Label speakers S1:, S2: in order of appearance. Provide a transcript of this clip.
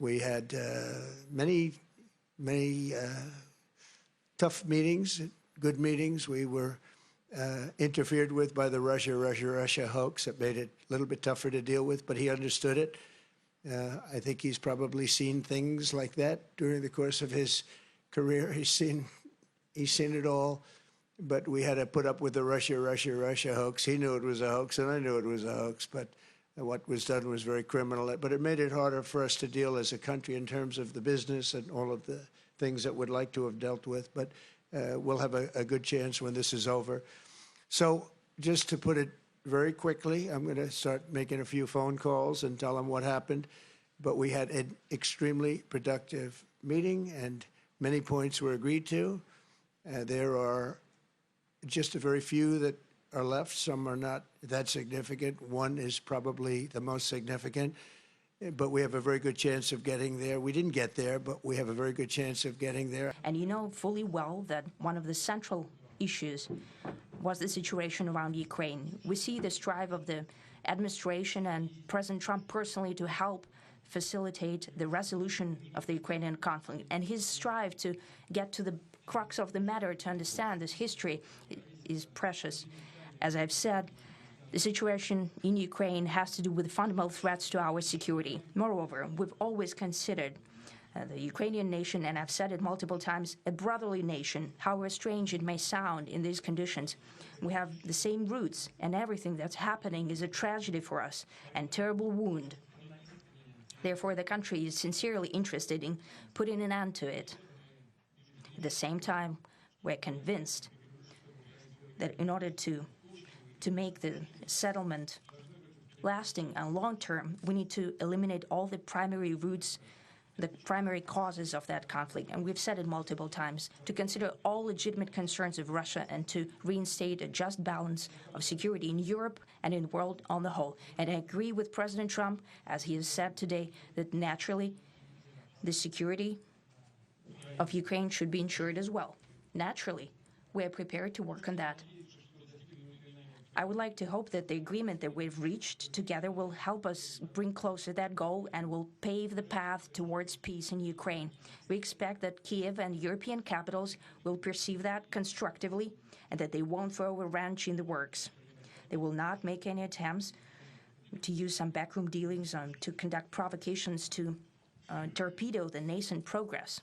S1: We had many tough meetings, good meetings. We were interfered with by the Russia hoax. That made it a little bit tougher to deal with, but he understood it. I think he's probably seen things like that during the course of his career. He's seen it all, but we had to put up with the Russia hoax. He knew it was a hoax, and I knew it was a hoax, but what was done was very criminal. But it made it harder for us to deal as a country in terms of the business and all of the things that we'd like to have dealt with. But we'll have a good chance when this is over. So just to put it very quickly, I'm going to start making a few phone calls and tell them what happened. But we had an extremely productive meeting, and many points were agreed to. There are just a very few that are left. Some are not that significant. One is probably the most significant, but we have a very good chance of getting there. We didn't get there, but we have a very good chance of getting there.
S2: And you know fully well that one of the central issues was the situation around Ukraine. We see the strive of the administration and President Trump personally to help facilitate the resolution of the Ukrainian conflict. And his strive to get to the crux of the matter, to understand this history, is precious. As I've said, the situation in Ukraine has to do with fundamental threats to our security. Moreover, we've always considered the Ukrainian nation, and I've said it multiple times, a brotherly nation, however strange it may sound in these conditions. We have the same roots, and everything that's happening is a tragedy for us and terrible wound. Therefore, the country is sincerely interested in putting an end to it. At the same time, we're convinced that in order to make the settlement lasting and long-term, we need to eliminate all the primary roots, the primary causes of that conflict. And we've said it multiple times, to consider all legitimate concerns of Russia and to reinstate a just balance of security in Europe and in the world on the whole. And I agree with President Trump, as he has said today, that naturally the security of Ukraine should be ensured as well. Naturally, we are prepared to work on that. I would like to hope that the agreement that we've reached together will help us bring closer that goal and will pave the path towards peace in Ukraine. We expect that Kiev and European capitals will perceive that constructively and that they won't throw a wrench in the works. They will not make any attempts to use some backroom dealings to conduct provocations to torpedo the nascent progress.